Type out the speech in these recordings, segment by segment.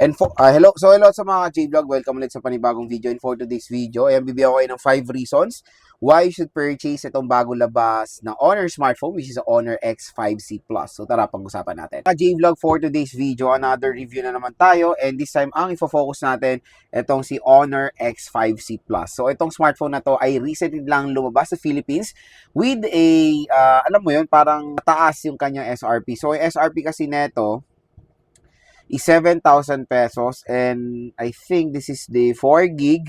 Hello sa mga J-Vlog. Welcome ulit sa panibagong video. And for today's video, ayan, bibigyan ko kayo ng 5 reasons why you should purchase itong bago labas na Honor smartphone, which is the Honor X5C Plus. So tara, pag-usapan natin. Mga J-Vlog, for today's video, another review na naman tayo. And this time, ang ifo-focus natin, itong si Honor X5C Plus. So itong smartphone na to ay recently lang lumabas sa Philippines with a, alam mo yun, parang mataas yung kanyang SRP. So yung SRP kasi neto is 7,000 pesos, and I think this is the 4 gig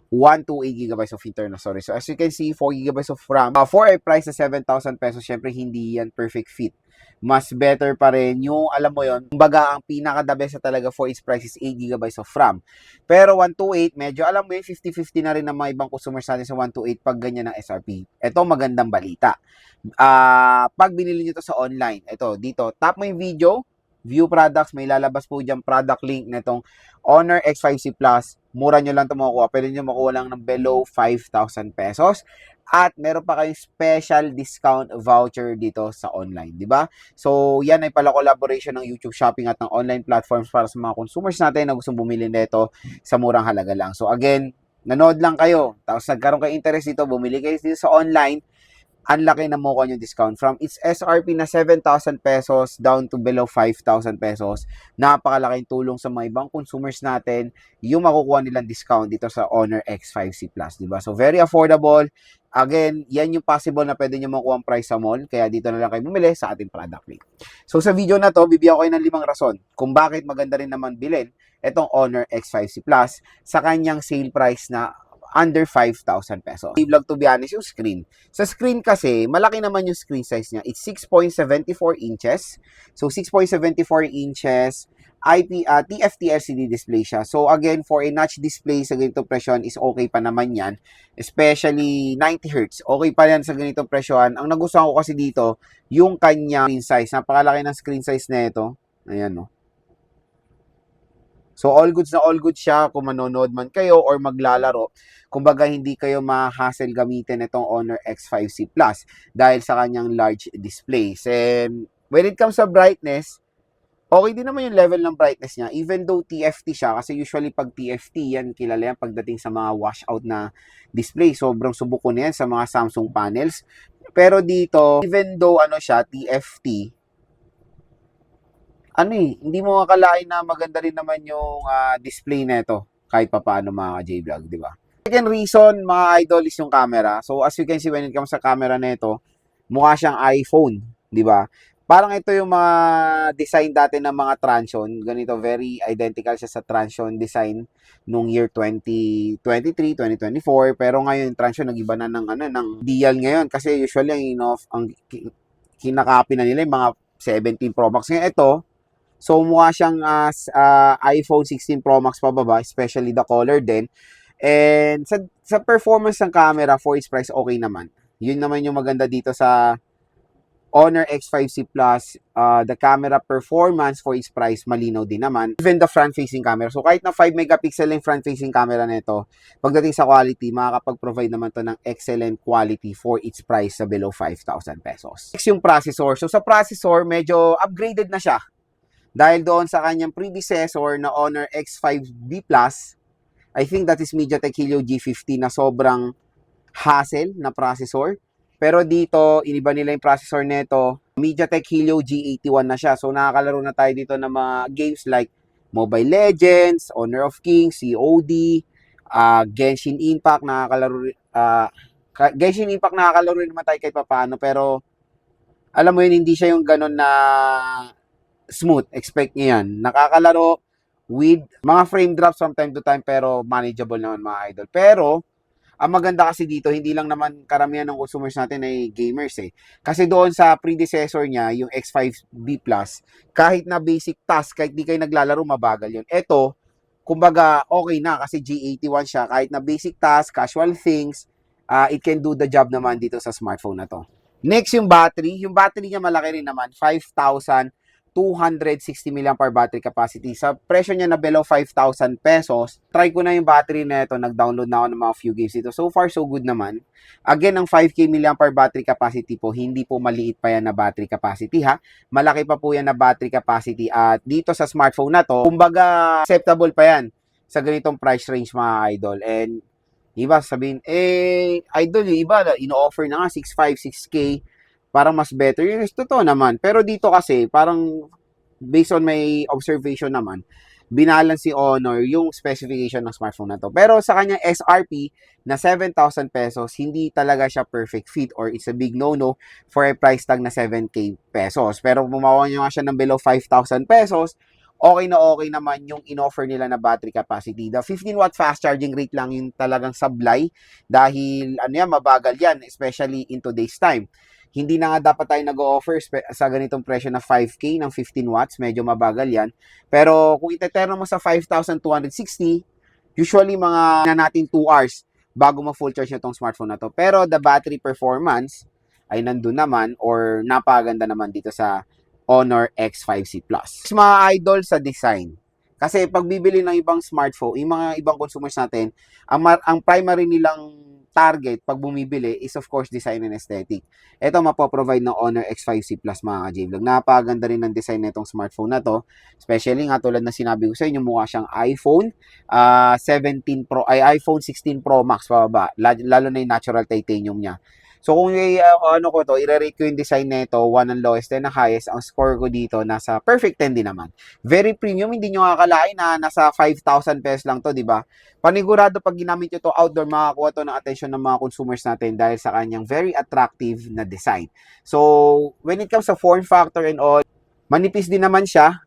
128 gigabytes of internal storage. So as you can see, 4 gigabytes of RAM. For a price na 7,000 pesos, syempre hindi yan perfect fit. Mas better pa rin yung, alam mo yon, kumbaga ang pinaka-the best na talaga for its price is 8 gigabytes of RAM. Pero 128, medyo alam mo yun, 50-50 na rin ng mga ibang customers natin sa 128 pag ganyan ang SRP. Ito, magandang balita. Pag binili nyo to sa online, ito, dito, tap mo yung video, view products, may lalabas po dyan product link na itong Honor X5C Plus. Mura nyo lang ito makukuha. Pwede nyo makuha lang ng below 5,000 pesos. At meron pa kayong special discount voucher dito sa online, di ba? So, yan ay pala collaboration ng YouTube Shopping at ng online platforms para sa mga consumers natin na gustong bumili nito sa murang halaga lang. So, again, nanood lang kayo. Tapos nagkaroon kayo interest dito, bumili kayo dito sa online, ang laki na mo yung discount. From its SRP na 7,000 pesos down to below 5,000 pesos. Napakalaking tulong sa mga ibang consumers natin yung makukuha nilang discount dito sa Honor X5C Plus, diba? So, very affordable. Again, yan yung possible na pwede nyo makuha ang price sa mall. Kaya dito na lang kayo bumili sa ating product link. So, sa video na to, bibigyan ko kayo ng 5 rason kung bakit maganda rin naman bilhin itong Honor X5C Plus sa kanyang sale price na under 5,000 pesos. Vlog, to be honest, yung screen. Sa screen kasi, malaki naman yung screen size niya. It's 6.74 inches. So, 6.74 inches, TFT LCD display siya. So, again, for a notch display sa ganitong presyon is okay pa naman yan. Especially 90 Hz. Okay pa yan sa ganitong presyon. Ang nagustuhan ko kasi dito, yung kanya screen size. Napakalaki ng screen size na ito. Ayan, no. So, all goods na all goods siya kung manonood man kayo or maglalaro. Kumbaga, hindi kayo ma-hassle gamitin itong Honor X5C Plus dahil sa kanyang large displays. And when it comes sa brightness, okay din naman yung level ng brightness niya. Even though TFT siya, kasi usually pag TFT, yan, kilala yan pagdating sa mga washout na display. Sobrang subok ko na yan sa mga Samsung panels. Pero dito, even though ano siya, TFT, hindi mo akalain na maganda rin naman yung display nito kahit papaano mga J-Vlog, di ba? Second reason, mga idol, is yung camera. So, as you can see, when it comes sa camera nito, mukha siyang iPhone, di ba? Parang ito yung mga design dati ng mga Transsion. Ganito, very identical siya sa Transsion design nung year 2023, 2024. Pero ngayon, Transsion nag-iba na ng dial ngayon. Kasi usually, ang kinakopy na nila yung mga 17 Pro Max. Ngayon, ito, so, mukha siyang iPhone 16 Pro Max pababa, especially the color din. And sa performance ng camera, for its price, okay naman. Yun naman yung maganda dito sa Honor X5C Plus. The camera performance for its price, malinaw din naman. Even the front-facing camera. So, kahit na 5 megapixel yung front-facing camera nito, pagdating sa quality, makakapag-provide naman to ng excellent quality for its price sa below 5,000 pesos. Next, yung processor. So, sa processor, medyo upgraded na siya. Dahil doon sa kanyang predecessor na Honor X5B Plus, I think that is MediaTek Helio G50 na sobrang hassle na processor. Pero dito, iniba nila yung processor nito. MediaTek Helio G81 na siya. So, nakakalaro na tayo dito ng mga games like Mobile Legends, Honor of Kings, COD, Genshin Impact, Genshin Impact nakakalaro naman tayo kahit papaano. Pero, alam mo yun, hindi siya yung ganun na smooth. Expect nyo yan. Nakakalaro with mga frame drops from time to time, pero manageable naman mga idol. Pero, ang maganda kasi dito, hindi lang naman karamihan ng consumers natin ay gamers eh. Kasi doon sa predecessor niya, yung X5B Plus, kahit na basic task, kahit di kayo naglalaro, mabagal yun. Ito, kumbaga, okay na kasi G81 siya. Kahit na basic task, casual things, it can do the job naman dito sa smartphone na to. Next, yung battery. Yung battery niya malaki rin naman, 5,000 260 mAh battery capacity. Sa presyo niya na below 5,000 pesos, try ko na yung battery na ito. Nag-download na ako ng mga few games dito. So far, so good naman. Again, ang 5K mAh battery capacity po, hindi po maliit pa yan na battery capacity ha. Malaki pa po yan na battery capacity. At dito sa smartphone na to, kumbaga acceptable pa yan sa ganitong price range mga idol. And iba sabihin, idol, yung iba, ino-offer na nga 6.5, 6K, parang mas better. Yung totoo naman. Pero dito kasi, parang based on my observation naman, binalance si Honor yung specification ng smartphone na to. Pero sa kanyang SRP na 7,000 pesos, hindi talaga siya perfect fit or it's a big no-no for a price tag na 7K pesos. Pero bumawa nyo nga siya ng below 5,000 pesos, okay na okay naman yung in-offer nila na battery capacity. The 15-watt fast charging rate lang yung talagang sablay dahil mabagal yan, especially in today's time. Hindi na nga dapat tayo nag-o-offer sa ganitong presyo na 5K ng 15 watts. Medyo mabagal yan. Pero kung iteterno mo sa 5,260, usually mga na natin 2 hours bago ma-full charge itong smartphone na to. Pero the battery performance ay nandun naman or napaganda naman dito sa Honor X5C Plus. Mga idol sa design. Kasi pag bibili ng ibang smartphone, yung mga ibang consumers natin, ang primary nilang target pag bumibili is of course design and aesthetic. Ito mapoprovide ng Honor X5C Plus mga ka-J-Vlog. Napakaganda rin ng design nitong smartphone na to. Especially nga tulad na sinabi ko sa inyo, mukha siyang iPhone 17 Pro, iPhone 16 Pro Max pababa. Lalo na yung natural titanium niya. So kung i-rate ko yung design nito, 1 ang lowest, 10 ang highest, ang score ko dito nasa perfect 10 din naman. Very premium, hindi nyo akalain na nasa 5,000 pesos lang to, di ba? Panigurado pag ginamit nyo to outdoor, makakuha to ng attention ng mga consumers natin dahil sa kanyang very attractive na design. So, when it comes sa form factor and all, manipis din naman siya.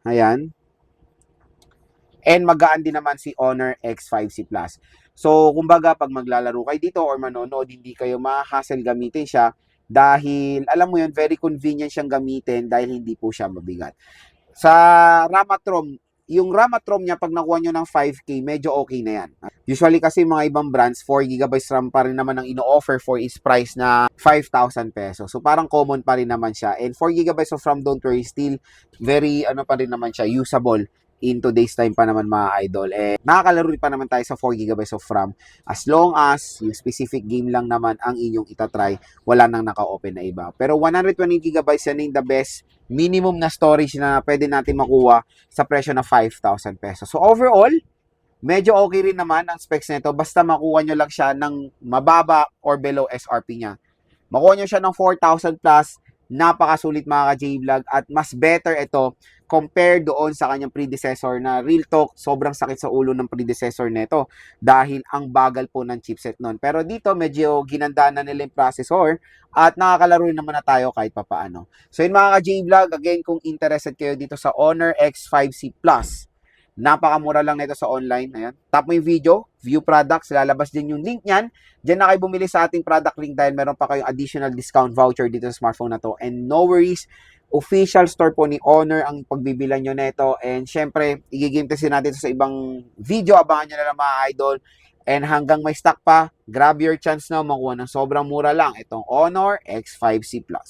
Ayan. And magaan din naman si Honor X5C Plus. So, kumbaga, pag maglalaro kayo dito or manonood, hindi kayo ma-hassle gamitin siya dahil, alam mo yun, very convenient siyang gamitin dahil hindi po siya mabigat. Sa RAM at ROM, yung RAM at ROM niya, pag nakuha nyo ng 5K, medyo okay na yan. Usually kasi mga ibang brands, 4GB RAM pa rin naman ang ino-offer for its price na 5,000 pesos. So parang common pa rin naman siya. And 4GB of RAM, don't worry, still very, pa rin naman siya, usable in today's time pa naman mga idol. Nakakalaro pa naman tayo sa 4GB of RAM as long as yung specific game lang naman ang inyong itatry, wala nang naka-open na iba. Pero 128GB yan yung the best minimum na storage na pwede natin makuha sa presyo na 5,000 pesos. So overall, medyo okay rin naman ang specs nito basta makuha nyo lang siya ng mababa or below SRP niya. Makuha nyo siya ng 4,000 plus, napakasulit mga ka-J-Vlog at mas better ito compared doon sa kanyang predecessor na real talk, sobrang sakit sa ulo ng predecessor nito dahil ang bagal po ng chipset nun. Pero dito medyo ginandaan na nila yung processor at nakakalaro naman na tayo kahit papaano. So yun mga ka-J-Vlog, again kung interested kayo dito sa Honor X5C Plus, napakamura lang nito sa online. Ayan. Tap mo yung video, view products, lalabas din yung link niyan. Diyan na kayo bumili sa ating product link dahil meron pa kayong additional discount voucher dito sa smartphone na to. And no worries, official store po ni Honor ang pagbibilan nyo nito. And syempre, i-game testin natin sa ibang video. Abangan nyo na lang mga idol. And hanggang may stock pa, grab your chance na makuha ng sobrang mura lang itong Honor X5C Plus.